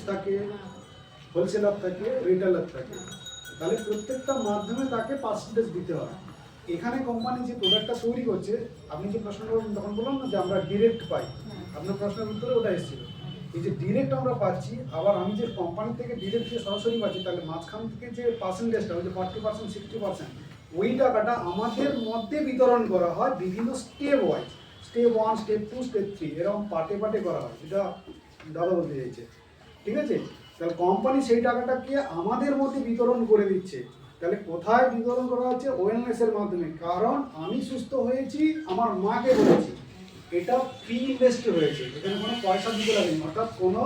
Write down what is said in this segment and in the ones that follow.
থাকে, হোলসেলার থাকে, রিটেলার থাকে, তাহলে প্রত্যেকটা মাধ্যমে তাকে পার্সেন্টেজ দিতে হয়। এখানে কোম্পানি যে প্রোডাক্টটা তৈরি করছে, আপনি যে প্রশ্ন করলেন তখন বললাম না যে আমরা ডিরেক্ট পাই, আপনার প্রশ্নের উত্তরে ওটা এসেছিল। এই যে ডিরেক্ট আমরা পাচ্ছি, আবার আমি যে কোম্পানি থেকে ডিরেক্ট যে সরাসরি পাচ্ছি, তাহলে মাঝখান থেকে যে পার্সেন্টেজটা ওই যে 40%, 60%, ওই টাকাটা আমাদের মধ্যে বিতরণ করা হয় বিভিন্ন step wise. Step 1, step 2, step 3 এরকম পার্টে পার্টে করা হয়। এটা দাদা বলতে চাইছে, ঠিক আছে? তাহলে কোম্পানি সেই টাকাটাকে আমাদের মধ্যে বিতরণ করে দিচ্ছে। তাহলে কোথায় বিতরণ করা হচ্ছে? ওয়েলনেসের মাধ্যমে। কারণ আমি সুস্থ হয়েছি, আমার মাকে বলেছি, এটা ফ্রি ইনভেস্ট হয়েছে, এখানে কোনো পয়সা দিতে লাগেনি, অর্থাৎ কোনো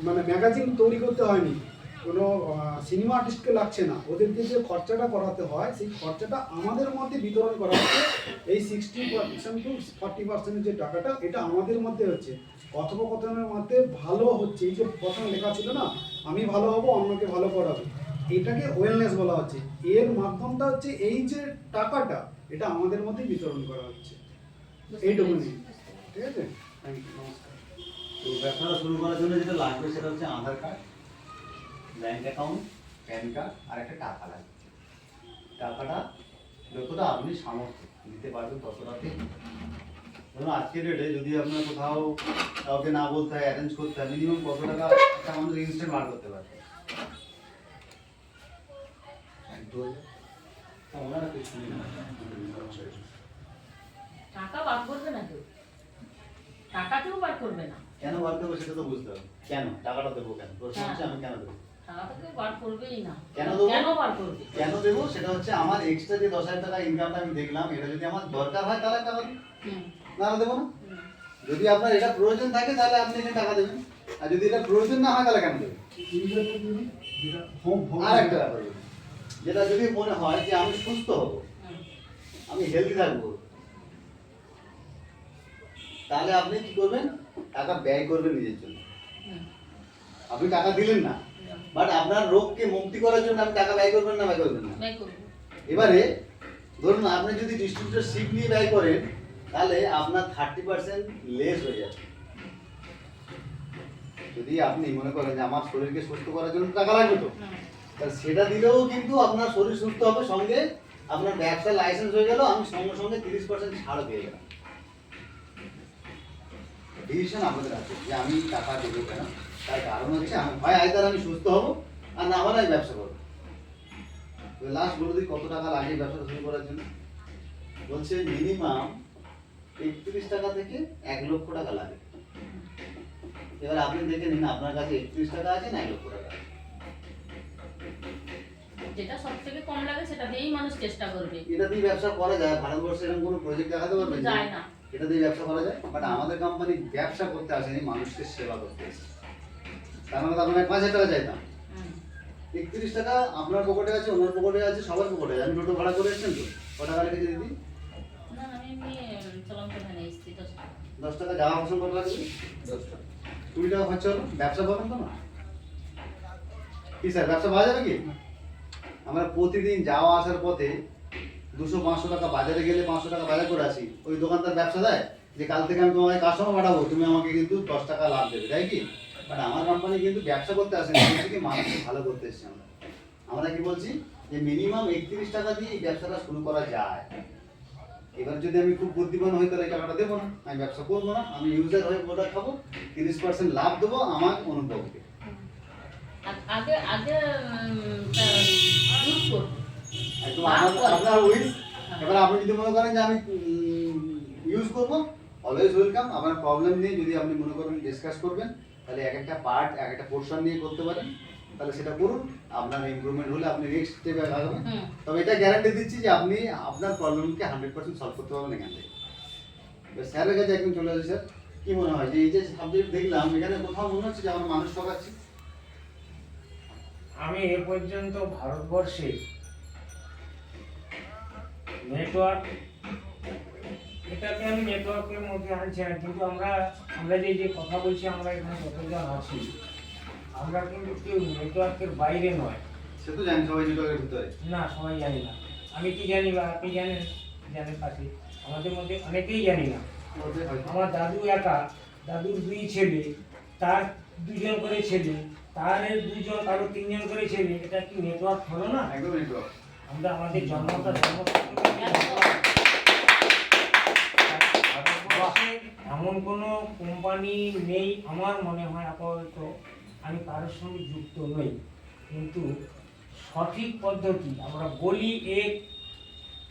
মানে ম্যাগাজিন তৈরি করতে হয়নি, কোনো সিনেমা আর্টিস্টকে লাগছে না, ওদেরকে যে খরচাটা করাতে হয় সেই খরচাটা আমাদের মধ্যে বিতরণ করা হচ্ছে। এই 60% টু 40% যে টাকাটা, এটা আমাদের মধ্যে হচ্ছে। কথোপকথনের মধ্যে ভালো হচ্ছে। এই যে প্রথমে লেখা ছিল না, আমি ভালো হব, অন্যকে ভালো করাবো, এটাকে ওয়েলনেস বলা হচ্ছে। এর মাধ্যমটা হচ্ছে এই যে টাকাটা, এটা আমাদের মধ্যে বিতরণ করা হচ্ছে। এইটুকুনি, ঠিক আছে? থ্যাংক ইউ, নমস্কার। তো ব্যবসাটা শুরু করার জন্য যেটা লাগবে সেটা হচ্ছে Aadhaar card, bank account, PAN card আর একটা টাকা লাগবে। টাকাটা যতটা আপনি সামর্থ্য দিতে পারবেন ততটাতে। ধরুন আজকের ডেটে যদি আপনার কোথাও কাউকে না বলতে হয়, অ্যারেঞ্জ করতে হয়, মিনিমাম কত টাকা একটা আমাদের ইনস্ট্যান্ট বার করতে পারবে? 1-2 হাজার। ওনারা কিছু শুনি না, টাকা বার করবে না কেউ, টাকা কেউ বার করবে না। কেন বার করবো সেটা তো বুঝতে হবে। কেন টাকাটা দেবো, কেন প্রশ্ন হচ্ছে আমি কেন দেবো? টাকা তো কেউ বার করবেই না। কেন দেবো? কেন বার করবে? কেন দেবো সেটা হচ্ছে আমার এক্সট্রা যে 10,000 টাকা ইনকামটা আমি দেখলাম, এটা যদি আমার দরকার হয় তাহলে টাকা দেবো, না দেবো না। যদি আপনার এটা প্রয়োজন থাকে তাহলে আপনি এখানে টাকা দেবেন, আর যদি এটা প্রয়োজন না হয় তাহলে কেন দেবেন? আর একটা ব্যাপার, যেটা যদি মনে হয় যে আমি সুস্থ হব, আমি হেলদি থাকবো, তাহলে আপনি কি করবেন? টাকা ব্যয় করবেন নিজের জন্য। আপনি টাকা দিলেন না, বাট আপনার রোগকে মুক্তি করার জন্য আপনি টাকা ব্যয় করবেন না, ব্যয় করবেন না? এবারে ধরুন আপনি যদি ডিস্ট্রিবিউটরশিপ নিয়ে ব্যয় করেন, তাহলে আপনার 30% লেস হয়ে যাবে। যদি আপনি মনে করেন যে আমার শরীরকে সুস্থ করার জন্য টাকা লাগবে, তো তাহলে সেটা দিলেও কিন্তু আপনার শরীর সুস্থ হবে, সঙ্গে আপনার ব্যবসার লাইসেন্স হয়ে গেল, আমি সঙ্গে সঙ্গে 30% ছাড় পেয়ে গেলাম। ডিসিশন আপনাদের আছে যে আমি টাকা দেবো কেন। তার কারণ হচ্ছে আমি হয় আইদার আমি সুস্থ হব, আর না হলে আমি ব্যবসা করবো। লাস্ট বলে দিই কত টাকা লাগে ব্যবসা শুরু করার জন্য। বলছে মিনিমাম 31 টাকা থেকে 1 লক্ষ টাকা লাগে। এবার আপনি দেখে নিন আপনার কাছে 31 টাকা আছে না 1 লক্ষ টাকা আছে। যেটা সবথেকে কম লাগে সেটা দিয়েই মানুষ চেষ্টা করবে। এটা দিয়ে ব্যবসা করা যায়? ভারতবর্ষে এরকম কোনো প্রজেক্ট দেখাতে পারবেন? যায় না। এটা দিয়ে ব্যবসা করা যায়, বাট আমাদের কোম্পানি ব্যবসা করতে আসেনি, মানুষকে সেবা করতে এসেছে। তার মানে আপনার 5,000 টাকা চাইতাম, 31 টাকা আপনার পকেটে আছে, ওনার পকেটে আছে, সবার পকেটে আছে। আমি টোটো ভাড়া করে এসেছেন তো, ক টাকা রেখেছি দিদি? না আমি চলন্ত ভ্যানে এসেছি 10 টাকা। 10 টাকা যাওয়া আসা কত লাগবে? 10 টাকা, 20 টাকা খরচা হলো। ব্যবসা পাবেন তো না? কি স্যার ব্যবসা পাওয়া যাবে কি? আমরা প্রতিদিন যাওয়া আসার পথে 200-500 টাকা বাজারে গেলে 500 টাকা বাজার করে আসি। ওই দোকানদার ব্যবসা দেয় যে কাল থেকে আমি তোমাকে কাস্টমার পাঠাবো, তুমি আমাকে কিন্তু 10 টাকা লাভ দেবে, তাই কি? বাট আমার কোম্পানি কিন্তু ব্যবসা করতে আসেনি, কি মানুষকে ভালো করতে এসেছি। আমরা কি বলছি যে মিনিমাম 31 টাকা দিয়ে এই ব্যবসাটা শুরু করা যায়। এবার যদি আমি খুব বুদ্ধিমান হই তাহলে এই টাকাটা দেবো না, আমি ব্যবসা করবো না, আমি ইউজার হয়ে প্রোডাক্ট খাবো, 30% লাভ দেবো আমার অনুভবকে। আগে আগে ইউজ করব একদম আপনার উইশ। এবার আপনি যদি মনে করেন যে আমি ইউজ করবো, অলওয়েজ ওয়েলকাম। আপনার প্রবলেম নেই, যদি আপনি মনে করেন ডিসকাস করবেন, তাহলে এক একটা পার্ট, এক একটা পোর্শন নিয়ে করতে পারেন, তাহলে সেটা করুন। আপনার ইমপ্রুভমেন্ট হলে আপনি নেক্সট স্টেপে আগাবেন। তবে এটা গ্যারান্টি দিচ্ছি যে আপনি আপনার প্রবলেমকে 100% সলভ করতে পারবেন এখান থেকে। এবার স্যারের কাছে একদম চলে আসি। স্যার কি মনে হয় যে এই যে সাবজেক্ট দেখলাম, এখানে কোথাও মনে হচ্ছে যে আমরা মানুষ ঠকাচ্ছি? আমি এ পর্যন্ত ভারতবর্ষে নেটওয়ার্ক, এটাকে আমি নেটওয়ার্কের মধ্যে আনছি না, কিন্তু আমরা যে কথা বলছি, আমরা এখানে কতজন আছি, আমরা কিন্তু কেউ নেটওয়ার্কের বাইরে নয়। সে তো জানি সবাই নেটওয়ার্কের ভিতরে না, সবাই জানি না। আমি কি জানি বা আপনি জানেন পাশে, আমাদের মধ্যে অনেকেই জানি না। আমার দাদু একা, দাদুর 2 ছেলে, তার দুজন করে ছেলে, তার দুজন কারো তিনজন করে ছেলে, এটা কি নেটওয়ার্ক হলো না? একদম নেটওয়ার্ক। আমরা আমাদের জন্মটা এমন কোনো কোম্পানি নেই আমার মনে হয় আপাতত, আমি কারোর সঙ্গে যুক্ত নই, কিন্তু সঠিক পদ্ধতি আমরা বলি এক,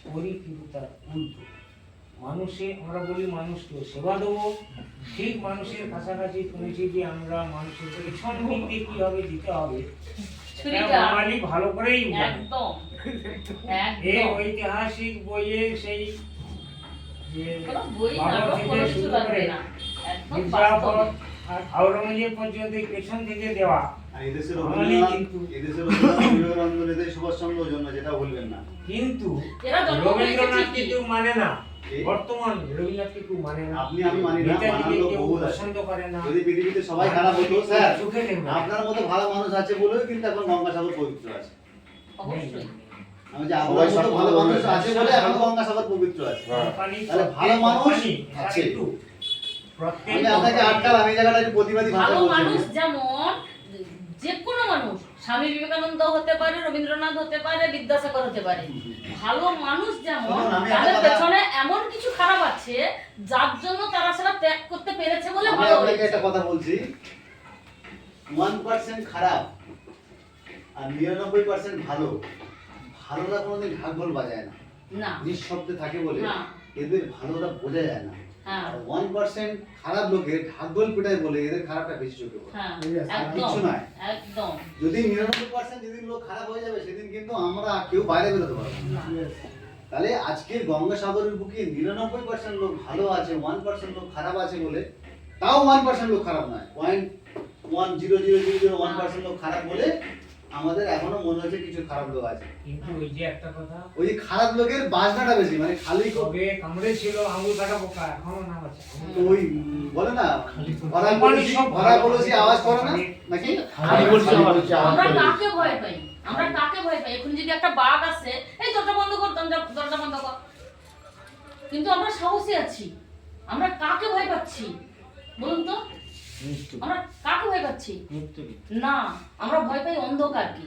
করি কিন্তু তার উল্টো। আমরা বলি মানুষকে সেবা দেবো, ঠিক মানুষের কাছাকাছি পৌঁছে দিয়ে আমরা মানুষের পেছন দিক দিয়ে কীভাবে দিতে হবে ছুরিটা বাঙালি ভালো করেই জানে। একদম এই একদম ঐতিহাসিক বইয়ে সেই যে কোনো বই বাবা নাটক থেকে কোনো কিছু শুরু লাগবে করে না, একদম মির্জাফর বাস্তবে। আর আওরঙ্গজেব পর্যন্ত এই পেছন থেকে দেওয়া। আর এদেশের বাঙালি কিন্তু- বিবেকানন্দ নেতাজি সুভাষচন্দ্র জন্য যেটা বলবেন না। কিন্তু এরা জন্ম হয়েছে রবীন্দ্রনাথকে ঠিকই। কেউ মানে না, কি? বর্তমান রবীন্দ্রনাথকে কেউ মানে না, আপনি আমি মানি না, নেতাজিকে মানার লোক কেউ বহু আছে। পছন্দ করে না। যদি পৃথিবীতে সবাই খারাপ হতো স্যার, চোখে দেখবে। আপনার মতো ভালো মানুষ আছে বলেও কিন্তু এখন গঙ্গাসাগর পবিত্র আছে। অবশ্যই আমি যে আপনার মতো ভালো মানুষ আছে বলে এখন গঙ্গাসাগর পবিত্র আছে। কোম্পানি তাহলে ভালো মানুষ কোম্পানি, আছে। একটু প্রত্যেক আমি আপনাকে আটকালাম এই জায়গাটা একটু প্রতিবাদী ভাষা ভালো মানুষ বলছেন। যেমন যে কোনো মানুষ, স্বামী বিবেকানন্দ হতে পারে, রবীন্দ্রনাথ হতে পারে, বিদ্যাসাগর হতে পারে। ভালো মানুষ যেমন শুনুন, আমি তাদের একটা কথা- পেছনে এমন কিছু খারাপ আছে যার জন্য তারা সেটা ত্যাগ করতে পেরেছে বলে আমি ভালো আপনাকে হয়েছে। একটা কথা বলছি, 1% খারাপ আর 99% ভালো। ভালোরা কোনোদিন ঢাকঢোল বাজায় না, না নিঃশব্দে থাকে বলে হ্যাঁ। এদের ভালোটা বোঝা যায় না। হ্যাঁ আর 1% খারাপ লোকের ঢাকঢোল পিটায় বলে এদের খারাপটা বেশি চোখে পড়ে। হ্যাঁ আর কিচ্ছু একদম নয়। একদম যদি 99% যেদিন লোক খারাপ হয়ে যাবে সেদিন কিন্তু আমরা কেউ বাইরে বেরোতে পারবো না। না। তাহলে আজকের গঙ্গাসাগরের বুকে 99% লোক ভালো আছে, 1% লোক খারাপ আছে বলে, তাও 1% লোক খারাপ নয়, 0.10001% লোক খারাপ বলে আমাদের এখনো মনে হচ্ছে কিছু খারাপ লোক আছে। কিন্তু ওই যে একটা কথা, ওই যে খারাপ লোকের বাজনাটা বেশি, মানে খালি কবে কামড়ে ছিল আঙুল কাটা পোকা, এখনো নাম আছে। তো ওই বলে না কোম্পানি সব ভরা বলেছি আওয়াজ করে না নাকি? খালি বলছি আমার হচ্ছে আওয়াজ আমরা করে। কাকে ভয় পাই? আমরা কাকে ভয় পাই? এখন যদি একটা বাঘ আসে, এই দরজা বন্ধ কর, দরজা বন্ধ কর। কিন্তু আমরা সাহসী আছি। আমরা কাকে ভয় পাচ্ছি বলুন তো? আমরা কাকে ভয় পাচ্ছি? না, আমরা ভয় পাই অন্ধকারকে।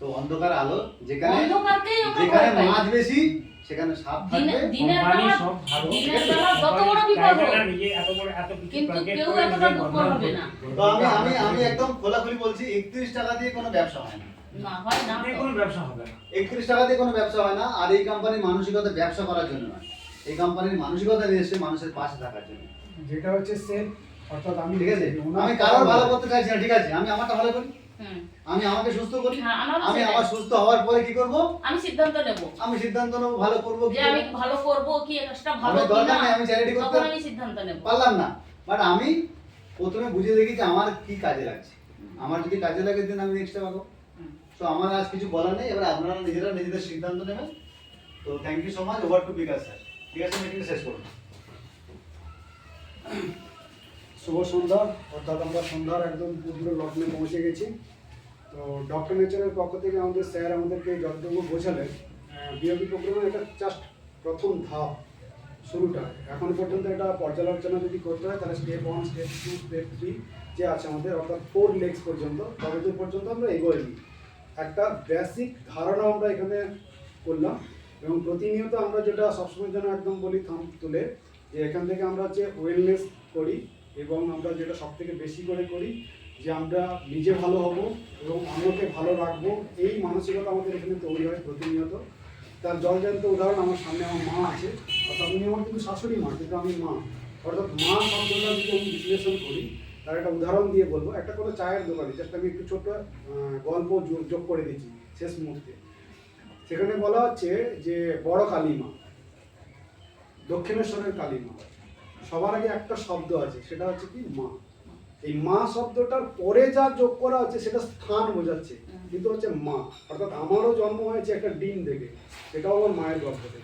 তো অন্ধকার আলো যেখানে অন্ধকারকেই আমরা যেখানে ভয় পাই। মাছ বেশি সেখানে সাপ থাকবে। দিনের কোম্পানি বেলা সব ভালো, দিনের বেলা যত বড় বিপদ চাইবে হোক, না নিজে এত বড় এত কিছু কিন্তু target কেউ করে এতটা নিজের দুর্বল বদনাম হবে না। করবে। তো আমি একদম খোলাখুলি বলছি, 31 টাকা দিয়ে কোনো ব্যবসা হয় না। না হয় না যে তো। কোনো ব্যবসা হবে না। 31 টাকা দিয়ে কোনো ব্যবসা হয় না। আর এই কোম্পানির মানসিকতা ব্যবসা করার জন্য নয়, এই কোম্পানির মানসিকতা নিয়ে এসে মানুষের পাশে থাকার জন্য। যেটা হচ্ছে সেল, অর্থাৎ আমি ঠিক আছে, ওনার আমি কারোর ভালো করতে চাইছি না, ঠিক আছে, আমি আমারটা ভালো করি, হুম, আমি আমাকে সুস্থ করি, হ্যাঁ, আমারও আমি সেটাই। আমার সুস্থ হওয়ার পরে কি করব, আমি সিদ্ধান্ত নেব আমি সিদ্ধান্ত নেবো ভালো করবো কি যে আমি করবো। ভালো করব কি কাজটা ভালো আমার কি দরকার না, নেই, আমি charity করতে তখন আমি সিদ্ধান্ত নেব। পারলাম না, বাট আমি প্রথমে বুঝে দেখি যে আমার কি কাজে লাগছে। আমার যদি কাজে লাগে দিন আমি নেক্সটে পাবো। হুম। তো আমার আজ কিছু বলার নেই, এবার আপনারা নিজেরা নিজেদের সিদ্ধান্ত নেবেন। তো thank you so much, over to Bikash sir. ঠিক আছে, মিটিং শেষ করুন। শুভ সন্ধ্যা, অর্থাৎ আমরা সন্ধ্যার একদম পূর্ণ লগ্নে পৌঁছে গেছি। তো ডক্টর নেচারের পক্ষ থেকে আমাদের স্যার আমাদেরকে যতটুকু বোঝালেন, বিওপি প্রোগ্রামের এটা জাস্ট প্রথম ধাপ, শুরুটা। এখন পর্যন্ত এটা পর্যালোচনা যদি করতে হয় তাহলে স্টেপ 1, স্টেপ 2, স্টেপ 3 যে আছে আমাদের, অর্থাৎ 4 লেগস পর্যন্ত, ততদূর পর্যন্ত আমরা এগোইনি। একটা বেসিক ধারণা আমরা এখানে করলাম, এবং প্রতিনিয়ত আমরা যেটা সবসময় যেন একদম বলি থাম তুলে, যে এখান থেকে আমরা হচ্ছে ওয়েলনেস করি, এবং আমরা যেটা সব থেকে বেশি করে করি যে আমরা নিজে ভালো হব এবং অন্যকে ভালো রাখবো, এই মানসিকতা আমাদের এখানে তৈরি হয় প্রতিনিয়ত। তার জলজান্ত উদাহরণ আমার সামনে আমার মা আছে, অর্থাৎ উনি আমার কিন্তু শাশুড়ি মা, কিন্তু আমি মা, অর্থাৎ মা শব্দটা যদি আমি বিশ্লেষণ করি তার একটা উদাহরণ দিয়ে বলবো। একটা কোনো চায়ের দোকানে, জাস্ট আমি একটু ছোট্ট গল্প যোগ করে দিচ্ছি শেষ মুহূর্তে। সেখানে বলা হচ্ছে যে বড় কালীমা, দক্ষিণেশ্বরের কালীমা, সবার আগে একটা শব্দ আছে, সেটা হচ্ছে কি মা। এই মা শব্দটার পরে যা যোগ করা হচ্ছে সেটা স্থান বোঝাচ্ছে, কিন্তু হচ্ছে মা। অর্থাৎ আমারও জন্ম হয়েছে একটা ডিম থেকে, সেটাও আমার মায়ের গর্ভ থেকে।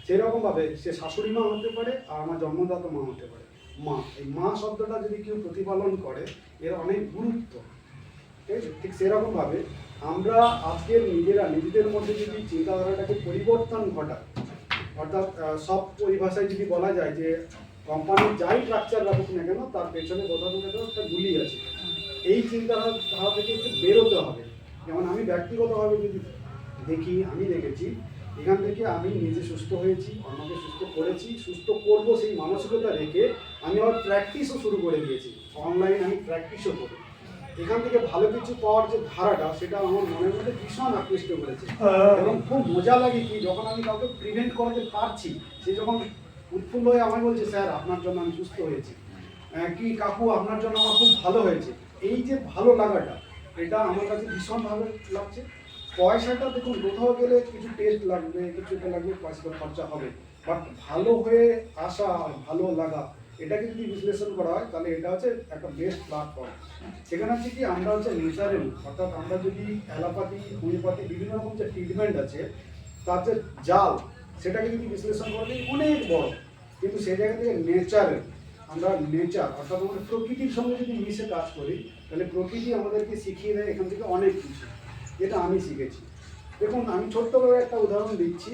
সেরকমভাবে সে শাশুড়ি মা হতে পারে আর আমার জন্মদাতা মা হতে পারে। মা, এই মা শব্দটা যদি কেউ প্রতিপালন করে এর অনেক গুরুত্ব, ঠিক আছে? ঠিক সেরকমভাবে আমরা আজকের নিজেরা নিজেদের মধ্যে যদি চিন্তাধারাটাকে পরিবর্তন ঘটাই, অর্থাৎ সব পরিভাষায় যদি বলা যায় যে কোম্পানির যাই স্ট্রাকচার রাখুক না কেন তার পেছনে কোথাও না কোথাও একটা গুলি আছে, এই চিন্তাধারা থেকে একটু বেরোতে হবে। যেমন আমি ব্যক্তিগতভাবে যদি দেখি, আমি দেখেছি এখান থেকে আমি নিজে সুস্থ হয়েছি, অন্যকে সুস্থ করেছি, সুস্থ করব সেই মানসিকতা রেখে আমি আবার প্র্যাকটিসও শুরু করে দিয়েছি। অনলাইন আমি প্র্যাকটিসও করি। এখান থেকে ভালো কিছু পাওয়ার যে ধারাটা, সেটা আমার মনের মধ্যে ভীষণ আকৃষ্ট করেছে। এবং খুব মজা লাগে কি, যখন আমি কাউকে প্রিভেন্ট করাতে পারছি, সে যখন উৎফুল্ল হয়ে আমায় বলছে, স্যার আপনার জন্য আমি সুস্থ হয়েছি, কি কাকু আপনার জন্য আমার খুব ভালো হয়েছে, এই যে ভালো লাগাটা, এটা আমার কাছে ভীষণ ভালো লাগছে। পয়সাটা দেখুন, কোথাও গেলে কিছু টেস্ট লাগবে, কিছু এটা লাগবে, পয়সা খরচা হবে, বাট ভালো হয়ে আসা আর ভালো লাগা, এটাকে যদি বিশ্লেষণ করা হয় তাহলে এটা হচ্ছে একটা বেস্ট প্ল্যাটফর্ম। সেখানে হচ্ছে কি, আমরা হচ্ছে ন্যাচারাল, অর্থাৎ আমরা যদি অ্যালোপ্যাথি, হোমিওপ্যাথি, বিভিন্ন রকম যে ট্রিটমেন্ট আছে তার যে জাল, সেটাকে যদি বিশ্লেষণ করা যায় অনেক বড়, কিন্তু সেই জায়গা থেকে নেচারাল, আমরা নেচার অর্থাৎ আমাদের প্রকৃতির সঙ্গে যদি মিশে কাজ করি, তাহলে প্রকৃতি আমাদেরকে শিখিয়ে দেয় এখান থেকে অনেক কিছু, যেটা আমি শিখেছি। দেখুন, আমি ছোট্টভাবে একটা উদাহরণ দিচ্ছি।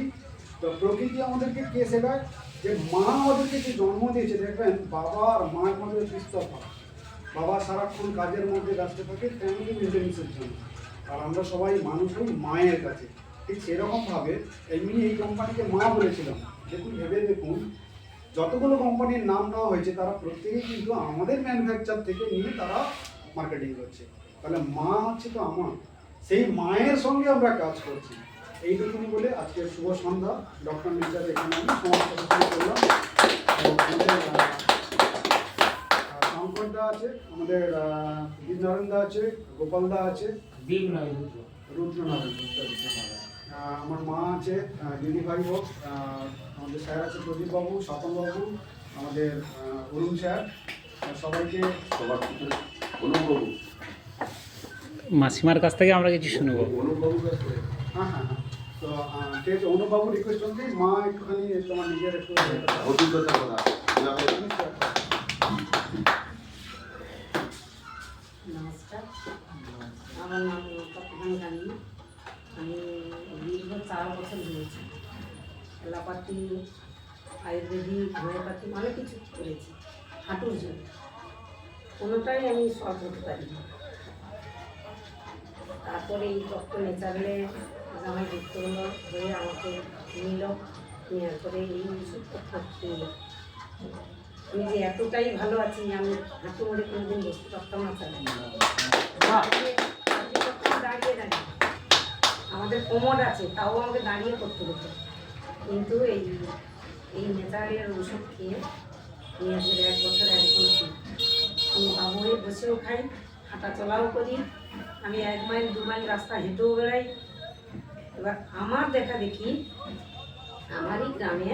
তো প্রকৃতি আমাদেরকে কে শেখায়, যে মা আমাদেরকে যে জন্ম দিয়েছে, দেখবেন বাবা আর মায়ের মধ্যে তফাৎ। বাবা সারাক্ষণ কাজের মধ্যে ব্যস্ত থাকে ফ্যামিলি মেনটেন্সের জন্য, আর আমরা সবাই মানুষ হই মায়ের কাছে। ঠিক সেরকমভাবে এমনি এই কোম্পানিকে মা বলেছিলাম। দেখুন, ভেবে দেখুন, যতগুলো কোম্পানির নাম নেওয়া হয়েছে তারা প্রত্যেকেই কিন্তু আমাদের ম্যানুফ্যাকচার থেকে নিয়ে তারা মার্কেটিং করছে। তাহলে মা হচ্ছে তো আমার, সেই মায়ের সঙ্গে আমরা কাজ করছি। এইটুকুনি বলে আজকে শুভ সন্ধ্যা। ডক্টর নেচার এখানে আমি সমস্ত কিছু করলাম। শঙ্করদা আছে, আমাদের দীপনারায়ণদা আছে, গোপালদা আছে, দীপ নয় রুদ্রনারায়ণ, আমার মা আছে, দিদিভাই হোক, আমাদের স্যার আছে প্রদীপবাবু, স্বপনবাবু, আমাদের অরুণ স্যার, সবাইকে সবার অনুভব মাসিমার কাছ থেকে আমরা কিছু শুনবো। অনুভব হ্যাঁ হ্যাঁ হ্যাঁ। তো ঠিক আছে, অনুবাবু রিকোয়েস্ট করছি, মা একটুখানি তোমার নিজের একটু অভিজ্ঞতা করা নমস্কার, আমার নাম প্রধান গানী। আমি দীর্ঘ 4 বছর ধরেছি অ্যালোপ্যাথি, আয়ুর্বেদিক, হোমিওপ্যাথি অনেক কিছু করেছি হাঁটুর জন্য, কোনোটাই আমি সলভ হতে পারিনি। তারপরে এই ডক্টর নেচারালে আমার যুক্ত হয়ে আমাকে নিল, নেওয়ার পরে এই ওষুধপত্র খেয়ে আমি যে এতটাই ভালো আছি, আমি হাঁটু মরে কোনোদিন বসতে পারতাম না। দাঁড়িয়ে দাঁড়িয়ে আমাদের কোমর আছে, তাও আমাকে দাঁড়িয়ে করতে হতো, কিন্তু এই নেচারের ওষুধ খেয়ে আমি আজকের 1 বছর একদম ঠিক। আমি বাবু হয়ে বসেও খাই, হাঁটা চলাও করি, আমি 1 মাইল 2 মাইল রাস্তা হেঁটেও বেড়াই। এবার আমার দেখা দেখি আমারই গ্রামে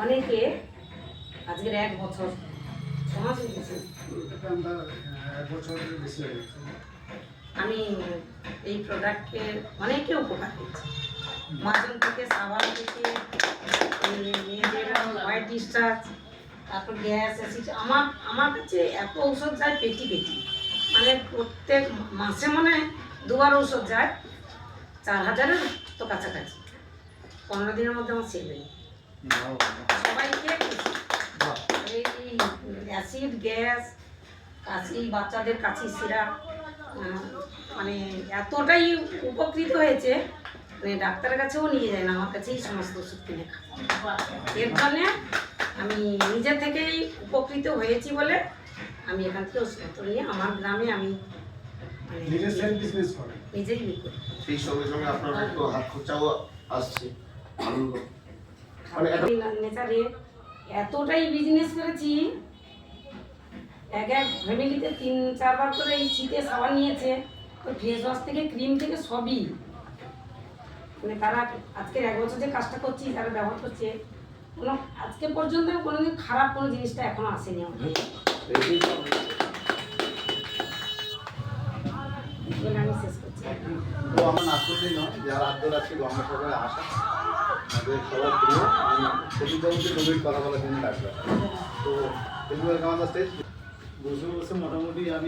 অনেকে আজকের 1 বছর 6 মাস হয়ে গেছে, আমরা 1 বছরের বেশি হয়ে গেছে। আমি এই প্রোডাক্টের অনেকে উপকার পেয়েছি। মাজন থেকে, সাবান থেকে, এই মেয়েদের হোয়াইট ডিসচার্জ, তারপর গ্যাস, অ্যাসিড, আমার কাছে এত ঔষধ যায় পেটি পেটি, মানে প্রত্যেক মাসে মনে হয় 2 বার ঔষধ যায়, 4000-এর তো কাছাকাছি। 15 দিনের মধ্যে আমার সেল হয়ে সবাইকে এই অ্যাসিড, গ্যাস, কাশি, বাচ্চাদের কাশি সিরাপ, মানে এতটাই উপকৃত হয়েছে, মানে ডাক্তারের কাছেও নিয়ে যায় না, আমার কাছেই সমস্ত ওষুধ কিনে খায়। এর জন্যে আমি নিজে থেকেই উপকৃত হয়েছি বলে আমি এখান থেকে ওষুধপত্র নিয়ে আমার গ্রামে আমি মানে নিজের সেলফ বিজনেস করে। নিজেই ইয়ে করি। সেই সঙ্গে সঙ্গে আপনার একটু হাত খরচাও আসছে আনন্দ মানে এই নেচারে এতটাই বিজনেস করেছি, এক ফ্যামিলিতে 3-4 বার করে এই শীতে সাবান নিয়েছে, ফেস ওয়াশ থেকে ক্রিম থেকে সবই, মানে তারা আজকে 1 বছর যে কাজটা করছি তারা ব্যবহার করছে, কোনো আজকে পর্যন্ত কোনোদিন খারাপ কোনো জিনিসটা এখনো আসেনি আমাদের। বলে আমি শেষ করছি। তো আমার নাচপতি নয়, যারা আদ্য রাখছি গঙ্গা সরকারে আসা আমাদের সবার প্রিয়, আমি প্রতিবাবুকে নবীর কথা বলার জন্য ডাকলাম। তো এগুলো আমার স্টেজ বসে বসে মোটামুটি আমি